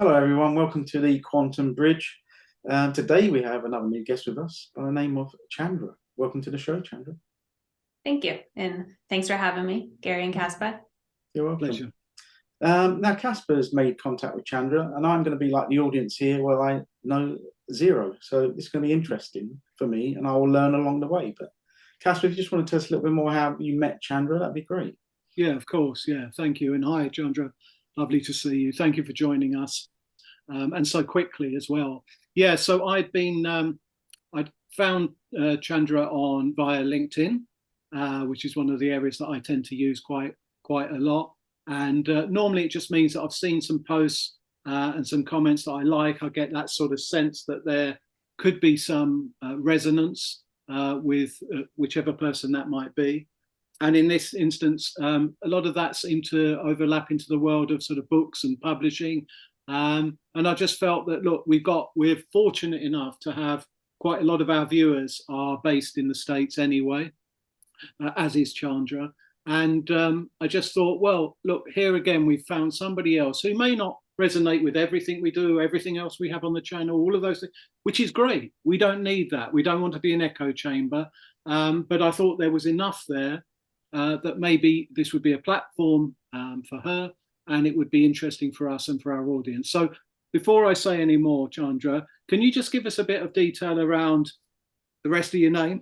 Hello, everyone. Welcome to the Quantum Bridge. Today we have another new guest with us by the name of Chandra. Welcome to the show, Chandra. Thank you. And thanks for having me, Gary and Casper. You're welcome. Pleasure. Now, Casper's made contact with Chandra, and I'm going to be like the audience here where I know zero. So it's going to be interesting for me, and I will learn along the way. But Casper, if you just want to tell us a little bit more how you met Chandra, that'd be great. Yeah, of course. Yeah, thank you. And hi, Chandra. Lovely to see you. Thank you for joining us. And so quickly as well. Yeah, so I'd found Chandra via LinkedIn, which is one of the areas that I tend to use quite a lot. And normally it just means that I've seen some posts and some comments that I like. I get that sort of sense that there could be some resonance with whichever person that might be. And in this instance, a lot of that seemed to overlap into the world of sort of books and publishing. And I just felt that, look, we're fortunate enough to have quite a lot of our viewers are based in the States anyway, as is Chandra. And I just thought, well, look, here again, we've found somebody else who may not resonate with everything we do, everything else we have on the channel, all of those things, which is great. We don't need that. We don't want to be an echo chamber. But I thought there was enough there that maybe this would be a platform for her, and it would be interesting for us and for our audience. So before I say any more, Chandra, can you just give us a bit of detail around the rest of your name,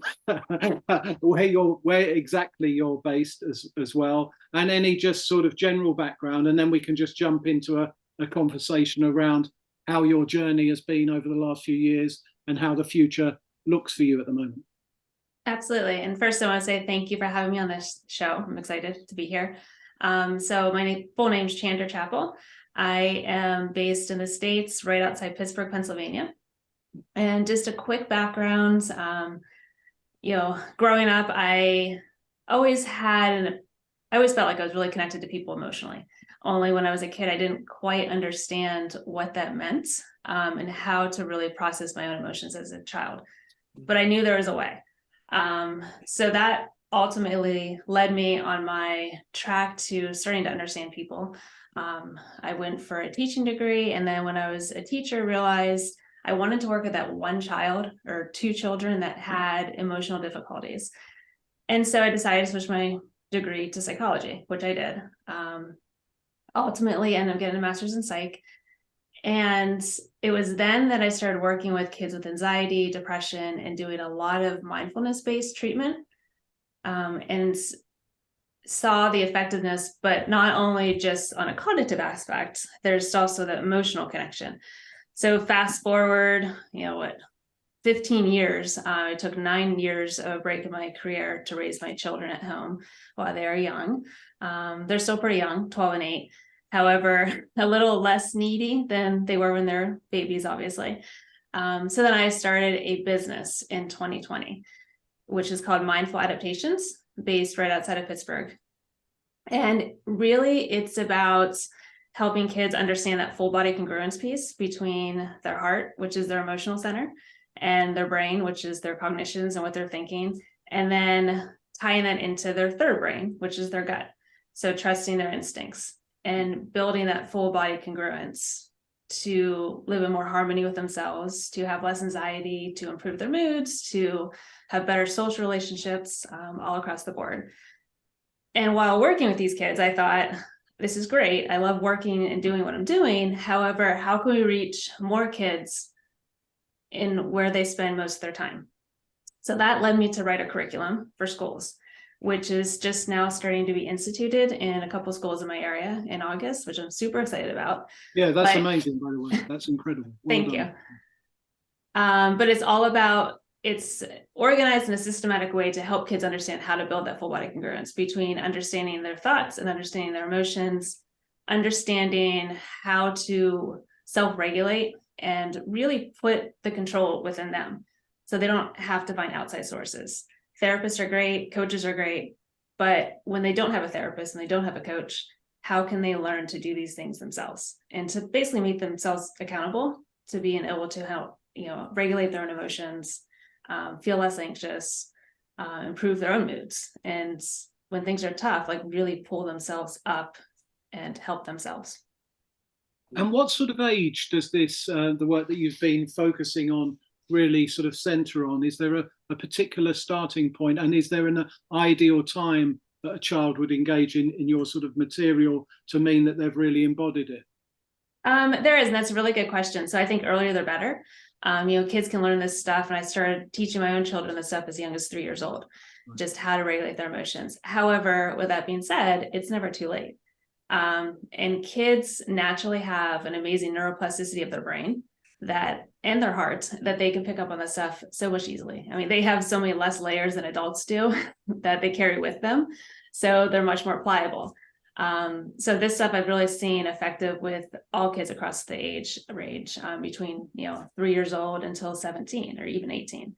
where exactly you're based as well, and any just sort of general background, and then we can just jump into a conversation around how your journey has been over the last few years and how the future looks for you at the moment. Absolutely. And first, I want to say thank you for having me on this show. I'm excited to be here. So my full name is Chandra Chappell. I am based in the States, right outside Pittsburgh, Pennsylvania. And just a quick background, growing up, I always felt like I was really connected to people emotionally. Only when I was a kid, I didn't quite understand what that meant and how to really process my own emotions as a child. But I knew there was a way. So that ultimately led me on my track to starting to understand people. I went for a teaching degree, and then when I was a teacher, realized I wanted to work with that one child or two children that had emotional difficulties. And so I decided to switch my degree to psychology, which I did. Ultimately ended up getting a master's in psych. And it was then that I started working with kids with anxiety, depression, and doing a lot of mindfulness-based treatment, and saw the effectiveness, but not only just on a cognitive aspect, there's also the emotional connection. So fast forward, 15 years, I took 9 years of a break in my career to raise my children at home while they are young. They're still pretty young, 12 and 8. However, a little less needy than they were when they're babies, obviously. So then I started a business in 2020, which is called Mindful Adaptations, based right outside of Pittsburgh. And really, it's about helping kids understand that full body congruence piece between their heart, which is their emotional center, and their brain, which is their cognitions and what they're thinking, and then tying that into their third brain, which is their gut. So trusting their instincts and building that full body congruence to live in more harmony with themselves, to have less anxiety, to improve their moods, to have better social relationships, all across the board. And while working with these kids, I thought, this is great. I love working and doing what I'm doing. However, how can we reach more kids in where they spend most of their time? So that led me to write a curriculum for schools, which is just now starting to be instituted in a couple schools in my area in August, which I'm super excited about. Yeah, that's amazing, by the way. That's incredible. Thank you. But it's organized in a systematic way to help kids understand how to build that full body congruence between understanding their thoughts and understanding their emotions, understanding how to self-regulate and really put the control within them so they don't have to find outside sources. Therapists are great, coaches are great, but when they don't have a therapist and they don't have a coach, how can they learn to do these things themselves and to basically make themselves accountable to being able to help, regulate their own emotions, feel less anxious, improve their own moods, and when things are tough, like really pull themselves up and help themselves. And what sort of age does this, the work that you've been focusing on, really sort of center on? Is there a particular starting point, and is there an ideal time that a child would engage in your sort of material to mean that they've really embodied it? There is, and that's a really good question. So I think earlier they're better. Kids can learn this stuff, and I started teaching my own children this stuff as young as 3 years old, just how to regulate their emotions. However, with that being said, it's never too late. And kids naturally have an amazing neuroplasticity of their brain and their heart, that they can pick up on this stuff so much easily. I mean, they have so many less layers than adults do that they carry with them. So they're much more pliable. So this stuff I've really seen effective with all kids across the age range, between 3 years old until 17 or even 18.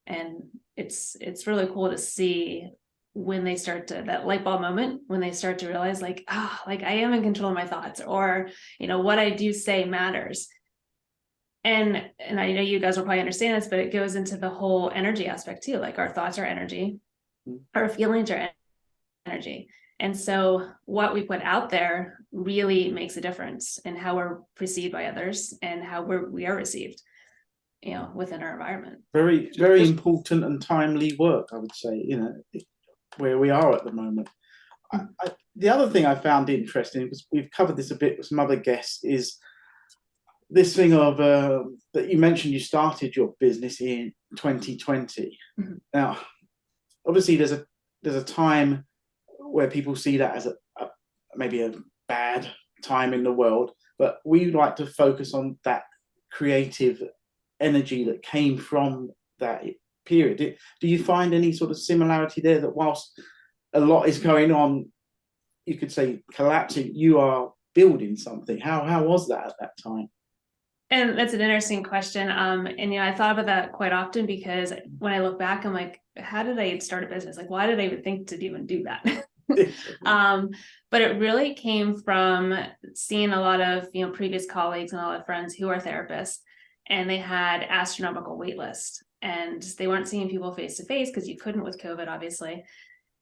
And it's really cool to see when they start to, that light bulb moment, when they start to realize like I am in control of my thoughts, or what I do say matters. And I know you guys will probably understand this, but it goes into the whole energy aspect too. Like, our thoughts are energy, our feelings are energy. And so what we put out there really makes a difference in how we're perceived by others and how we are received, within our environment. Very, very important and timely work, I would say, where we are at the moment. The other thing I found interesting, because we've covered this a bit with some other guests, is this thing of that you mentioned you started your business in 2020. Mm-hmm. Now, obviously, there's a time where people see that as maybe a bad time in the world, but we like to focus on that creative energy that came from that period. Do you find any sort of similarity there, that whilst a lot is going on, you could say collapsing, you are building something? How was that at that time? And that's an interesting question. And I thought about that quite often, because when I look back, I'm like, how did I start a business? Like, why did I even think to even do that? But it really came from seeing a lot of previous colleagues and a lot of friends who are therapists, and they had astronomical wait lists, and they weren't seeing people face to face because you couldn't with COVID, obviously.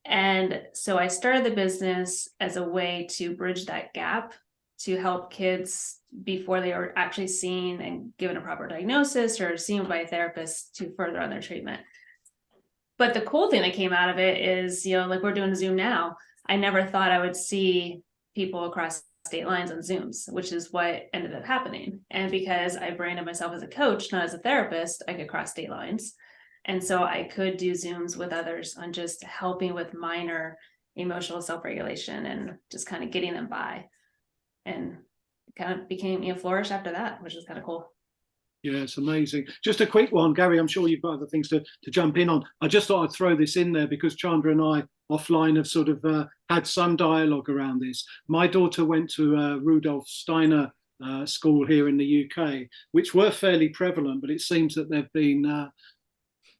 And so I started the business as a way to bridge that gap, to help kids before they were actually seen and given a proper diagnosis or seen by a therapist to further on their treatment. But the cool thing that came out of it is, like we're doing Zoom now, I never thought I would see people across state lines on Zooms, which is what ended up happening. And because I branded myself as a coach, not as a therapist, I could cross state lines. And so I could do Zooms with others on just helping with minor emotional self-regulation and just kind of getting them by. And it kind of became, flourished after that, which is kind of cool. Yeah, it's amazing. Just a quick one, Gary, I'm sure you've got other things to jump in on. I just thought I'd throw this in there because Chandra and I offline have sort of had some dialogue around this. My daughter went to Rudolf Steiner school here in the UK, which were fairly prevalent, but it seems that they've been,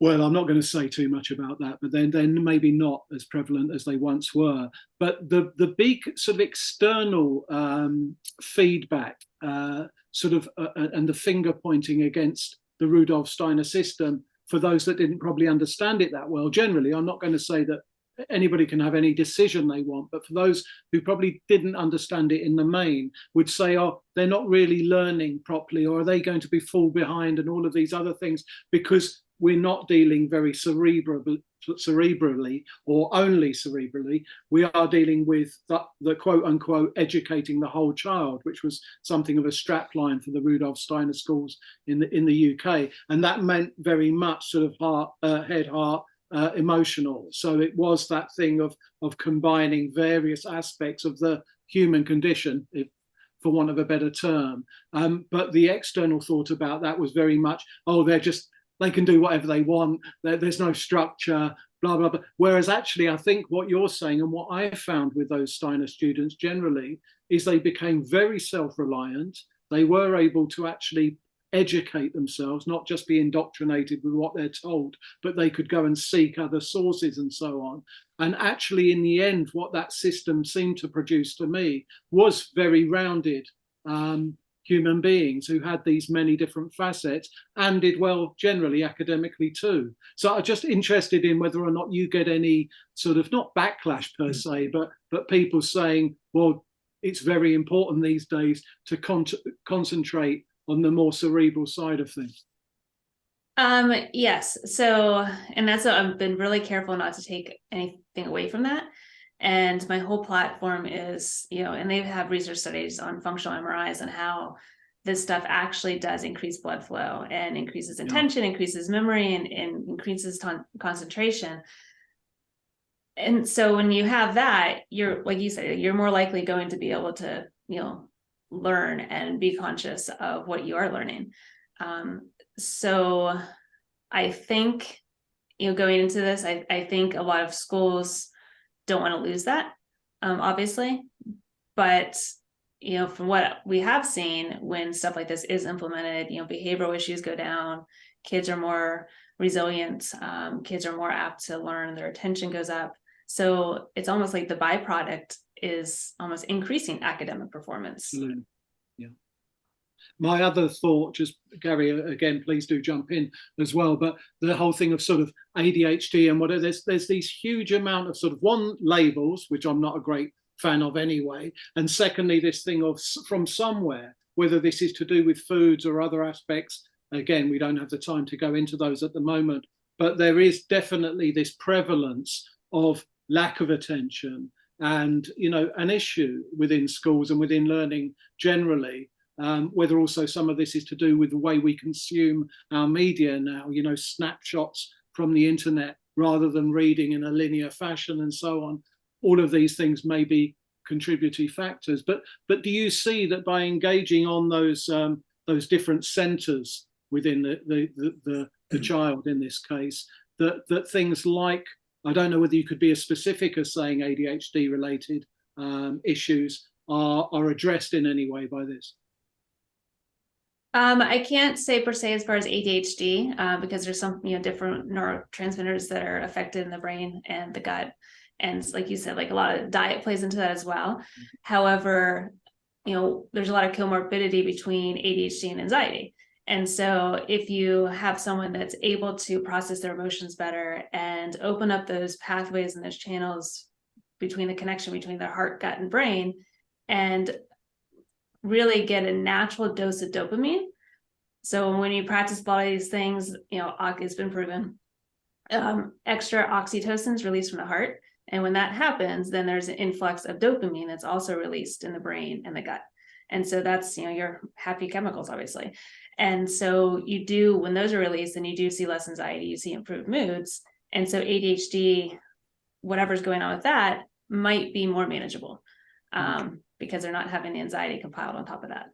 well, I'm not going to say too much about that, but then maybe not as prevalent as they once were. But the big sort of external feedback and the finger pointing against the Rudolf Steiner system, for those that didn't probably understand it that well. Generally, I'm not going to say that anybody can have any decision they want, but for those who probably didn't understand it in the main, would say, oh, they're not really learning properly, or are they going to be fall behind, and all of these other things, because we're not dealing very cerebrally or only cerebrally. We are dealing with the quote unquote educating the whole child, which was something of a strapline for the Rudolf Steiner schools in the UK. And that meant very much sort of head, heart, emotional. So it was that thing of combining various aspects of the human condition, for want of a better term. But the external thought about that was very much, oh, they can do whatever they want. There's no structure, blah, blah, blah. Whereas actually, I think what you're saying, and what I found with those Steiner students generally, is they became very self-reliant. They were able to actually educate themselves, not just be indoctrinated with what they're told, but they could go and seek other sources and so on. And actually, in the end, what that system seemed to produce to me was very rounded human beings who had these many different facets and did well generally academically too. So I'm just interested in whether or not you get any sort of, not backlash per se, but people saying, well, it's very important these days to concentrate on the more cerebral side of things. Yes. So, and that's what I've been really careful not to take anything away from that. And my whole platform is, and they have research studies on functional MRIs and how this stuff actually does increase blood flow and increases attention, increases memory, and increases concentration. And so when you have that, you're, like you said, you're more likely going to be able to, learn and be conscious of what you are learning. So I think, going into this, I think a lot of schools don't want to lose that, obviously. But, from what we have seen, when stuff like this is implemented, behavioral issues go down, kids are more resilient, kids are more apt to learn, their attention goes up. So it's almost like the byproduct is almost increasing academic performance. Absolutely. Yeah. My other thought, just Gary, again, please do jump in as well, but the whole thing of sort of ADHD and whatever, there's these huge amount of sort of, one, labels, which I'm not a great fan of anyway, and secondly, this thing of from somewhere, whether this is to do with foods or other aspects. Again, we don't have the time to go into those at the moment, but there is definitely this prevalence of lack of attention and, an issue within schools and within learning generally. Whether also some of this is to do with the way we consume our media now, snapshots from the internet rather than reading in a linear fashion and so on. All of these things may be contributory factors, but do you see that by engaging on those different centers within the child in this case, that things like, I don't know whether you could be as specific as saying ADHD related issues are addressed in any way by this? I can't say per se as far as ADHD, because there's some, different neurotransmitters that are affected in the brain and the gut. And like you said, like a lot of diet plays into that as well. Mm-hmm. However, there's a lot of comorbidity between ADHD and anxiety. And so if you have someone that's able to process their emotions better and open up those pathways and those channels between the connection between their heart, gut, and brain, and really get a natural dose of dopamine. So when you practice a lot of these things, it's been proven, extra oxytocin is released from the heart. And when that happens, then there's an influx of dopamine that's also released in the brain and the gut. And so that's, your happy chemicals, obviously. And so you do, when those are released, then you do see less anxiety, you see improved moods. And so ADHD, whatever's going on with that, might be more manageable. Because they're not having the anxiety compiled on top of that.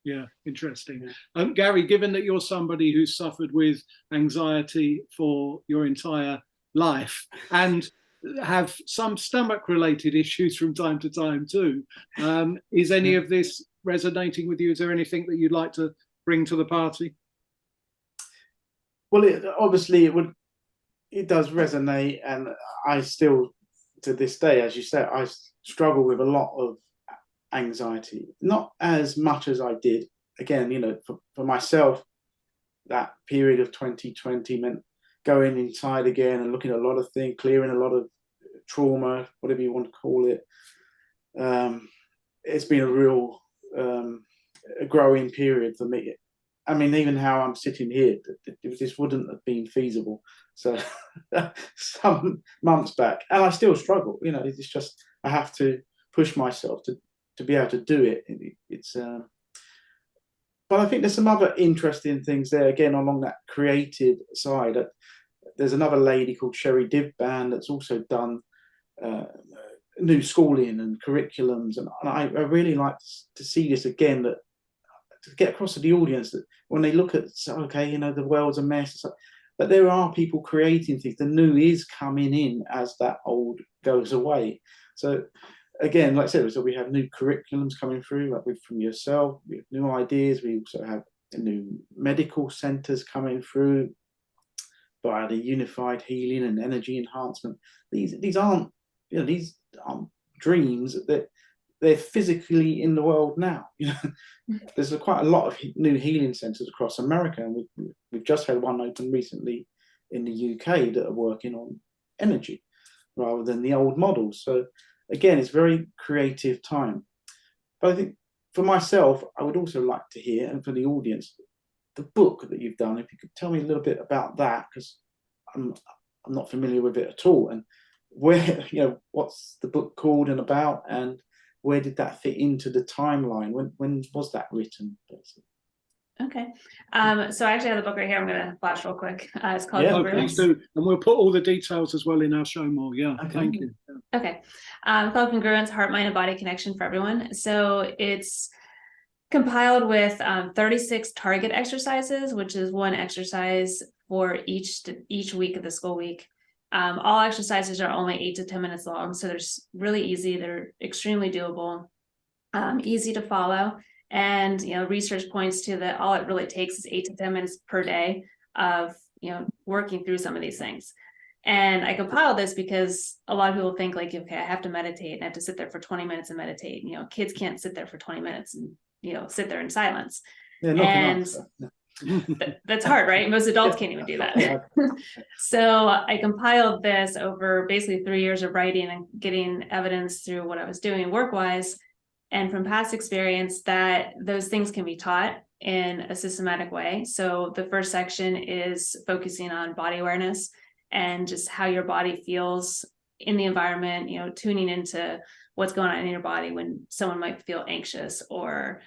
Yeah, interesting. Gary, given that you're somebody who's suffered with anxiety for your entire life and have some stomach-related issues from time to time too, is any of this resonating with you? Is there anything that you'd like to bring to the party? Well, it does resonate, and I still, to this day, as you said, I struggle with a lot of anxiety, not as much as I did. Again, for myself, that period of 2020 meant going inside again and looking at a lot of things, clearing a lot of trauma, whatever you want to call it. It's been a real a growing period for me. I mean, even how I'm sitting here, this wouldn't have been feasible. So some months back, and I still struggle. It's just I have to push myself to be able to do it. But I think there's some other interesting things there, again, along that creative side. There's another lady called Sherry Divban that's also done new schooling and curriculums. And I really like to see this again, that to get across to the audience that when they look at, okay, the world's a mess, but there are people creating things. The new is coming in as that old goes away. So again, like I said, so we have new curriculums coming through, like from yourself. We have new ideas. We also have new medical centres coming through by the unified healing and energy enhancement. These aren't, these aren't dreams. They're physically in the world now. There's quite a lot of new healing centres across America, and we've just had one open recently in the UK that are working on energy rather than the old models. So again, it's very creative time. But I think for myself, I would also like to hear, and for the audience, the book that you've done. If you could tell me a little bit about that, because I'm not familiar with it at all, and where, what's the book called and about, and where did that fit into the timeline? When was that written? Okay. So I actually have the book right here. I'm going to flash real quick. It's called Yeah, Please Congruence. do, and we'll put all the details as well in our show more. Yeah, Okay. thank you. Okay. Called Congruence, Heart, Mind, and Body Connection for Everyone. So it's compiled with 36 target exercises, which is one exercise for each week of the school week. All exercises are only 8 to 10 minutes long, so they're really easy. They're extremely doable, easy to follow. And, research points to that all it really takes is 8 to 10 minutes per day of, working through some of these things. And I compiled this because a lot of people think like, okay, I have to meditate and I have to sit there for 20 minutes and meditate. Kids can't sit there for 20 minutes and, sit there in silence. Yeah, and that's hard, right? Most adults can't even do that. So I compiled this over basically 3 years of writing and getting evidence through what I was doing work-wise, and from past experience that those things can be taught in a systematic way. So the first section is focusing on body awareness and just how your body feels in the environment, tuning into what's going on in your body when someone might feel anxious or,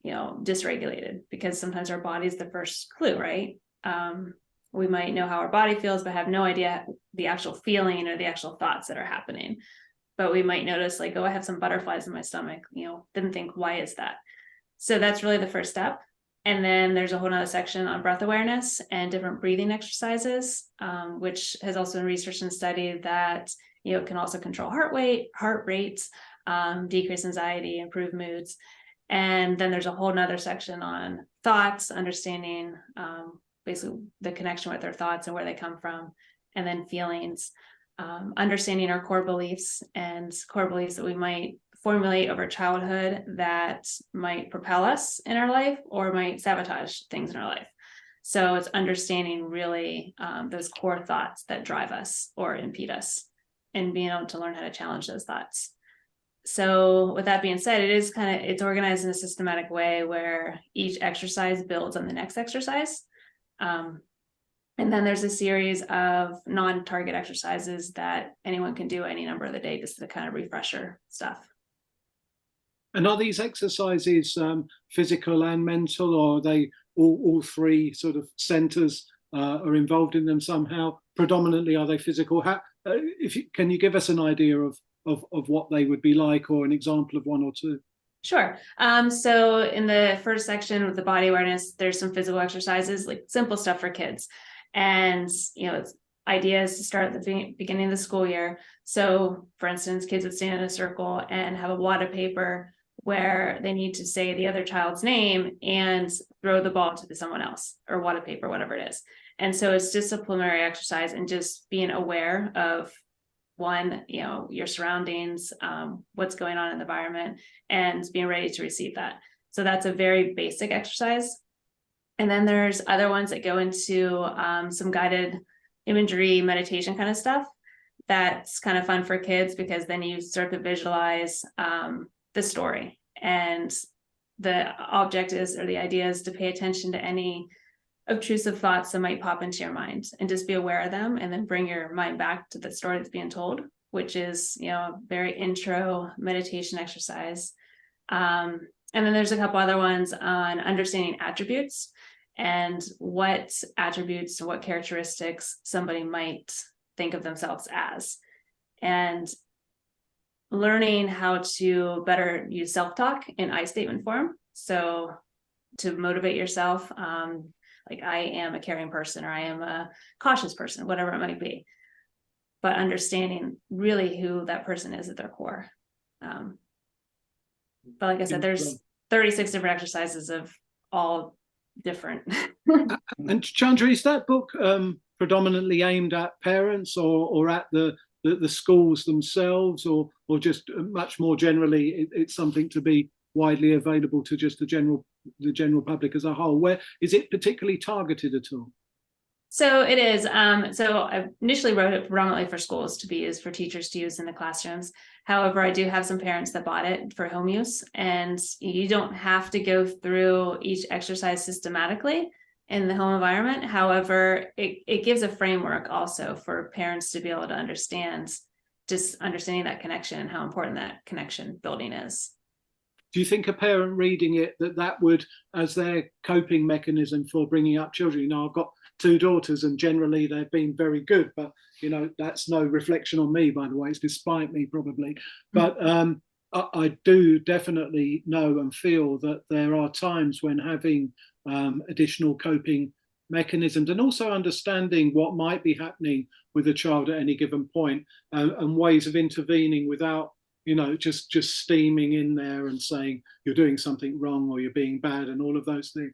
dysregulated, because sometimes our body is the first clue, right? We might know how our body feels, but have no idea the actual feeling or the actual thoughts that are happening. But we might notice like, oh, I have some butterflies in my stomach, didn't think, why is that? So that's really the first step. And then there's a whole nother section on breath awareness and different breathing exercises, which has also been researched and studied that, can also control heart rates, decrease anxiety, improve moods. And then there's a whole nother section on thoughts, understanding basically the connection with their thoughts and where they come from, and then feelings, understanding our core beliefs that we might formulate over childhood that might propel us in our life or might sabotage things in our life. So it's understanding really those core thoughts that drive us or impede us, and being able to learn how to challenge those thoughts. So with that being said, it's organized in a systematic way where each exercise builds on the next exercise. And then there's a series of non-target exercises that anyone can do any number of the day, just to kind of refresher stuff. And are these exercises physical and mental, or are they all three sort of centers are involved in them somehow? Predominantly, are they physical? Can you give us an idea of what they would be like, or an example of one or two? Sure. So in the first section with the body awareness, there's some physical exercises, like simple stuff for kids. And, it's ideas to start at the beginning of the school year. So for instance, kids would stand in a circle and have a wad of paper where they need to say the other child's name and throw the ball to someone else, or wad of paper, whatever it is. And so it's just a preliminary exercise and just being aware of one, your surroundings, what's going on in the environment, and being ready to receive that. So that's a very basic exercise. And then there's other ones that go into some guided imagery, meditation kind of stuff. That's kind of fun for kids, because then you start to visualize the story, and the object is, or the idea is, to pay attention to any obtrusive thoughts that might pop into your mind, and just be aware of them, and then bring your mind back to the story that's being told, which is, a very intro meditation exercise. And then there's a couple other ones on understanding attributes, and what attributes, what characteristics somebody might think of themselves as, and learning how to better use self-talk in I statement form. So to motivate yourself, like, I am a caring person, or I am a cautious person, whatever it might be, but understanding really who that person is at their core. But like I said, there's 36 different exercises of all different. And Chandra, is that book predominantly aimed at parents, or at the schools themselves, or just much more generally, it's something to be widely available to just the general public as a whole? Where is it particularly targeted at all? So it is. So I initially wrote it predominantly for schools to be used for teachers to use in the classrooms. However, I do have some parents that bought it for home use, and you don't have to go through each exercise systematically in the home environment. However, it gives a framework also for parents to be able to understand, just understanding that connection and how important that connection building is. Do you think a parent reading it that would, as their coping mechanism for bringing up children? You know, I've got 2 daughters, and generally they've been very good, but you know, that's no reflection on me, by the way. It's despite me, probably. But I do definitely know and feel that there are times when having additional coping mechanisms, and also understanding what might be happening with a child at any given point, and ways of intervening without, you know, just steaming in there and saying you're doing something wrong or you're being bad and all of those things.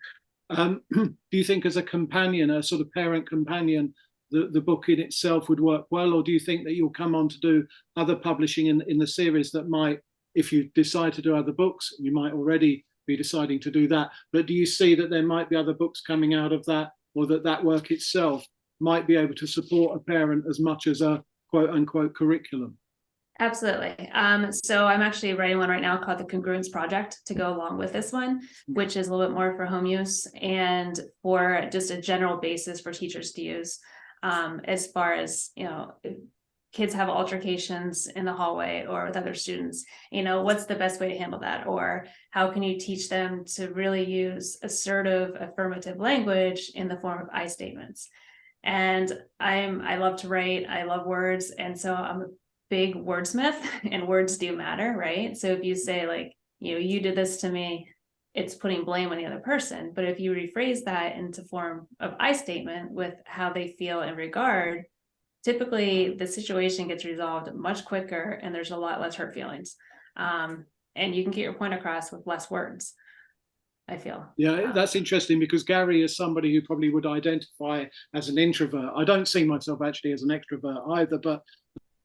Do you think as a companion, a sort of parent companion, the book in itself would work well, or do you think that you'll come on to do other publishing in the series that might, if you decide to do other books, you might already be deciding to do that, but do you see that there might be other books coming out of that, or that work itself might be able to support a parent as much as a quote unquote curriculum? Absolutely. So I'm actually writing one right now called the Congruency Project to go along with this one, which is a little bit more for home use and for just a general basis for teachers to use. As far as, you know, if kids have altercations in the hallway or with other students, you know, what's the best way to handle that? Or how can you teach them to really use assertive, affirmative language in the form of I statements? And I love to write, I love words. And so I'm a big wordsmith, and words do matter, right? So if you say, like, you know, you did this to me, it's putting blame on the other person. But if you rephrase that into form of I statement with how they feel in regard, typically the situation gets resolved much quicker and there's a lot less hurt feelings. And you can get your point across with less words, I feel. Yeah, that's interesting, because Gary is somebody who probably would identify as an introvert. I don't see myself actually as an extrovert either, but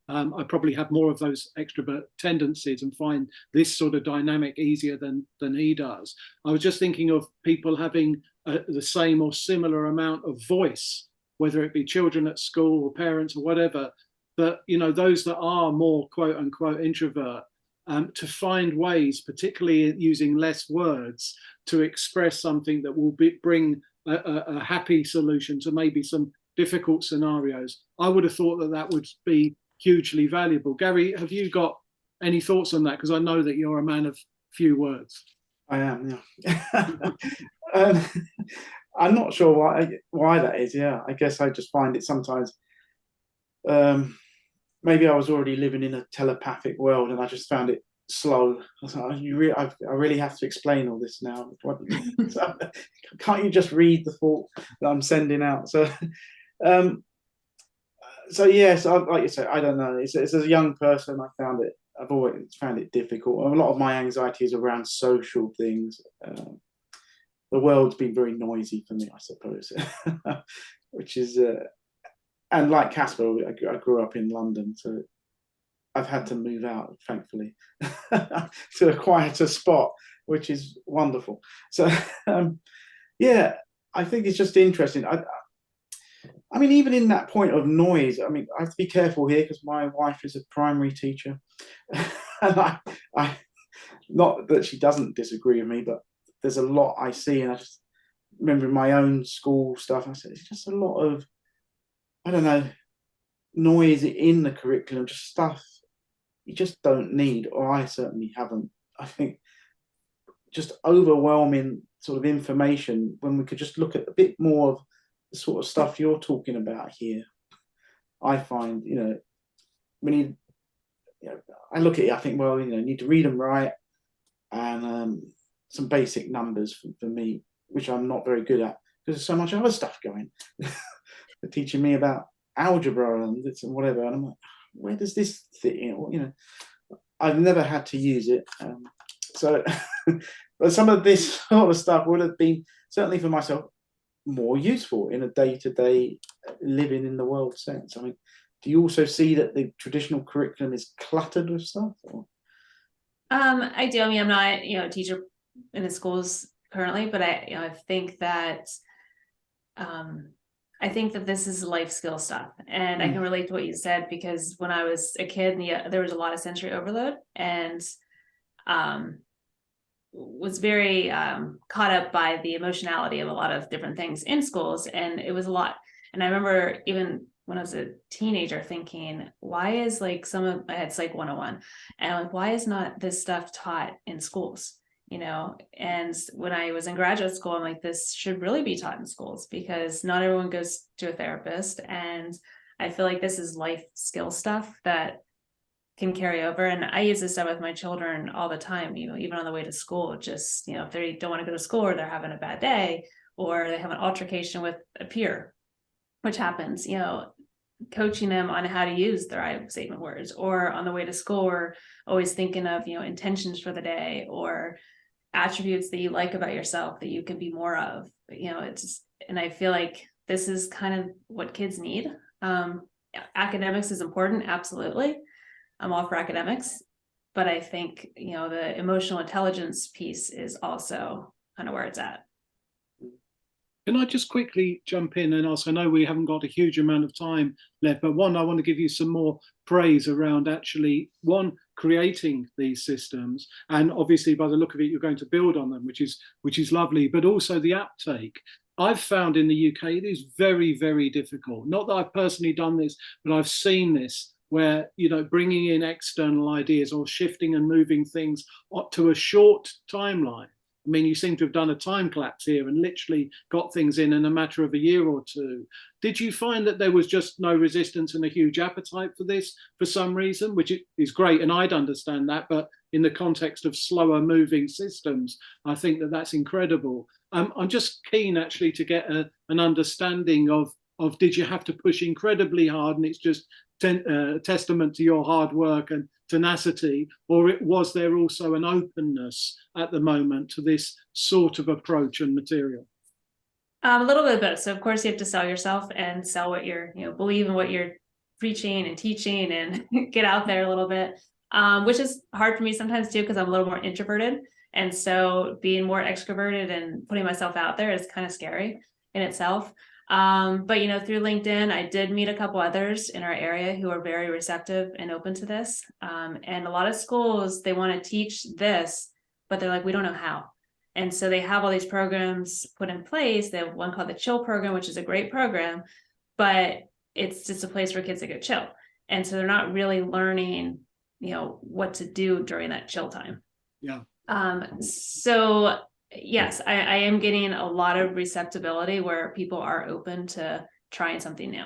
I probably have more of those extrovert tendencies and find this sort of dynamic easier than he does. I was just thinking of people having the same or similar amount of voice, whether it be children at school or parents or whatever, that, you know, those that are more quote unquote introvert, to find ways, particularly using less words, to express something that will bring a happy solution to maybe some difficult scenarios. I would have thought that would be hugely valuable. Gary, have you got any thoughts on that? Because I know that you're a man of few words. I am, yeah. I'm not sure why that is. Yeah, I guess I just find it sometimes. Maybe I was already living in a telepathic world, and I just found it slow. I was like, I really have to explain all this now. So, can't you just read the thought that I'm sending out? So yes, like you say, I don't know. It's as a young person, I've always found it difficult. A lot of my anxiety is around social things. The world's been very noisy for me, I suppose, which is, and like Casper, I grew up in London, so I've had to move out, thankfully, to a quieter spot, which is wonderful. So, yeah, I think it's just interesting. I mean, even in that point of noise, I mean, I have to be careful here because my wife is a primary teacher. And I, not that she doesn't disagree with me, but there's a lot I see. And I just remember in my own school stuff, I said, it's just a lot of, I don't know, noise in the curriculum, just stuff you just don't need, or I certainly haven't. I think just overwhelming sort of information when we could just look at a bit more of the sort of stuff you're talking about here. I find, you know, we need, you know, I look at it, I think, well, you know, you need to read them right, and some basic numbers for me, which I'm not very good at because there's so much other stuff going. They're teaching me about algebra and this and whatever, and I'm like, where does this fit in? You know, I've never had to use it, so but some of this sort of stuff would have been, certainly for myself, more useful in a day-to-day living in the world sense. I mean, do you also see that the traditional curriculum is cluttered with stuff? Or? I do. I mean, I'm not, you know, a teacher in the schools currently, but I think that I I think that this is life skill stuff, and I can relate to what you said, because when I was a kid, there was a lot of sensory overload, and was very caught up by the emotionality of a lot of different things in schools, and it was a lot. And I remember even when I was a teenager thinking, why is like I had Psych 101, and I'm like, why is not this stuff taught in schools? And when I was in graduate school, I'm like, this should really be taught in schools, because not everyone goes to a therapist. And I feel like this is life skill stuff that can carry over. And I use this stuff with my children all the time, even on the way to school. Just, if they don't want to go to school, or they're having a bad day, or they have an altercation with a peer, which happens, coaching them on how to use their I statement words, or on the way to school, or always thinking of, intentions for the day, or attributes that you like about yourself that you can be more of. And I feel like this is kind of what kids need. Academics is important, absolutely. I'm all for academics, but I think, the emotional intelligence piece is also kind of where it's at. Can I just quickly jump in and ask? I know we haven't got a huge amount of time left, but one, I want to give you some more praise around actually, one, creating these systems, and obviously by the look of it, you're going to build on them, which is lovely, but also the uptake. I've found in the UK it is very, very difficult. Not that I've personally done this, but I've seen this where, bringing in external ideas or shifting and moving things up to a short timeline. I mean, you seem to have done a time collapse here and literally got things in a matter of a year or two. Did you find that there was just no resistance and a huge appetite for this for some reason, which is great, and I'd understand that, but in the context of slower moving systems, I think that that's incredible. I'm just keen actually to get an understanding of did you have to push incredibly hard and it's just testament to your hard work and tenacity, or was there also an openness at the moment to this sort of approach and material? A little bit of both. So of course you have to sell yourself and sell what you're, believe in what you're preaching and teaching, and get out there a little bit, which is hard for me sometimes too, because I'm a little more introverted. And so being more extroverted and putting myself out there is kind of scary in itself. But through LinkedIn, I did meet a couple others in our area who are very receptive and open to this. And a lot of schools, they want to teach this, but they're like, we don't know how. And so they have all these programs put in place. They have one called the Chill program, which is a great program, but it's just a place where kids that go chill. And so they're not really learning, what to do during that chill time. Yeah. So yes, I am getting a lot of receptibility where people are open to trying something new.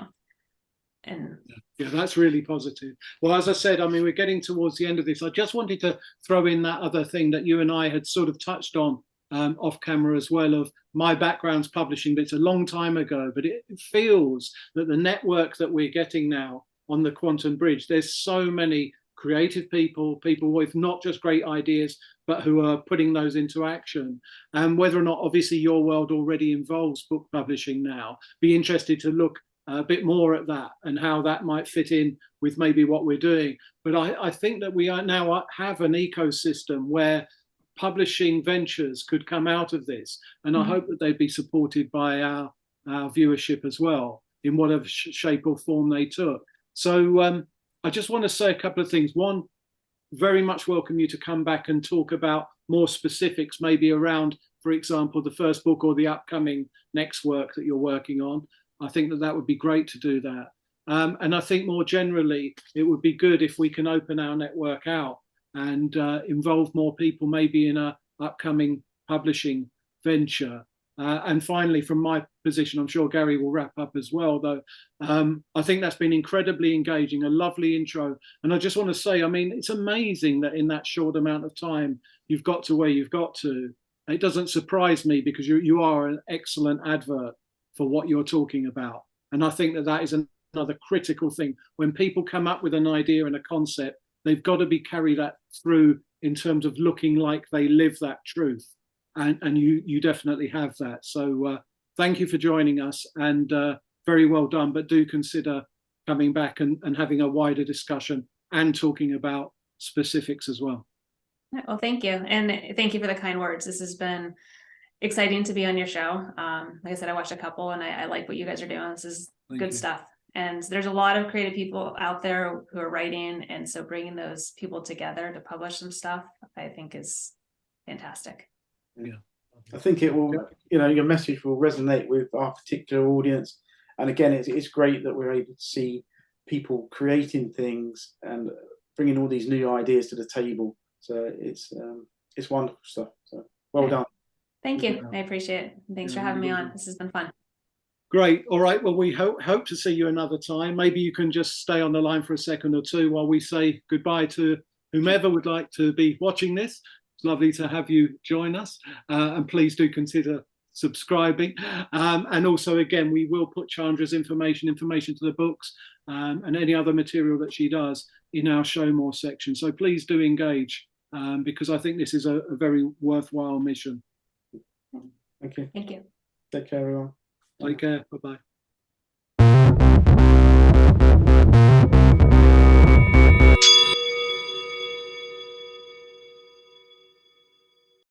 And yeah, that's really positive. Well, as I said, I mean, we're getting towards the end of this. I just wanted to throw in that other thing that you and I had sort of touched on off camera as well, of my background's publishing, but it's a long time ago, but it feels that the network that we're getting now on the Quantum Bridge, there's so many creative people with not just great ideas, but who are putting those into action. And whether or not, obviously, your world already involves book publishing now, be interested to look a bit more at that and how that might fit in with maybe what we're doing. But I think that we now have an ecosystem where publishing ventures could come out of this. And I hope that they'd be supported by our viewership as well, in whatever shape or form they took. So I just want to say a couple of things. One, very much welcome you to come back and talk about more specifics, maybe around, for example, the first book or the upcoming next work that you're working on. I think that would be great to do that. And I think more generally, it would be good if we can open our network out and involve more people, maybe in a upcoming publishing venture. And finally, from my position, I'm sure Gary will wrap up as well, though. I think that's been incredibly engaging, a lovely intro. And I just want to say, I mean, it's amazing that in that short amount of time, you've got to where you've got to. It doesn't surprise me, because you are an excellent advert for what you're talking about. And I think that is another critical thing. When people come up with an idea and a concept, they've got to carry that through in terms of looking like they live that truth. And you definitely have that. So thank you for joining us, and very well done. But do consider coming back and having a wider discussion and talking about specifics as well. Well, thank you. And thank you for the kind words. This has been exciting to be on your show. Like I said, I watched a couple and I like what you guys are doing. This is Thank good you. stuff. And there's a lot of creative people out there who are writing. And so bringing those people together to publish some stuff, I think is fantastic. Yeah. I think it will, your message will resonate with our particular audience. And again, it's great that we're able to see people creating things and bringing all these new ideas to the table. So it's wonderful stuff. So well done. Thank you. I appreciate it. Thanks for having me on. This has been fun. Great. All right. Well, we hope to see you another time. Maybe you can just stay on the line for a second or two while we say goodbye to whomever would like to be watching this. It's lovely to have you join us. And please do consider subscribing. And also, again, we will put Chandra's information to the books and any other material that she does in our Show More section. So please do engage because I think this is a very worthwhile mission. Thank you. Thank you. Take care, everyone. Take care. Bye-bye.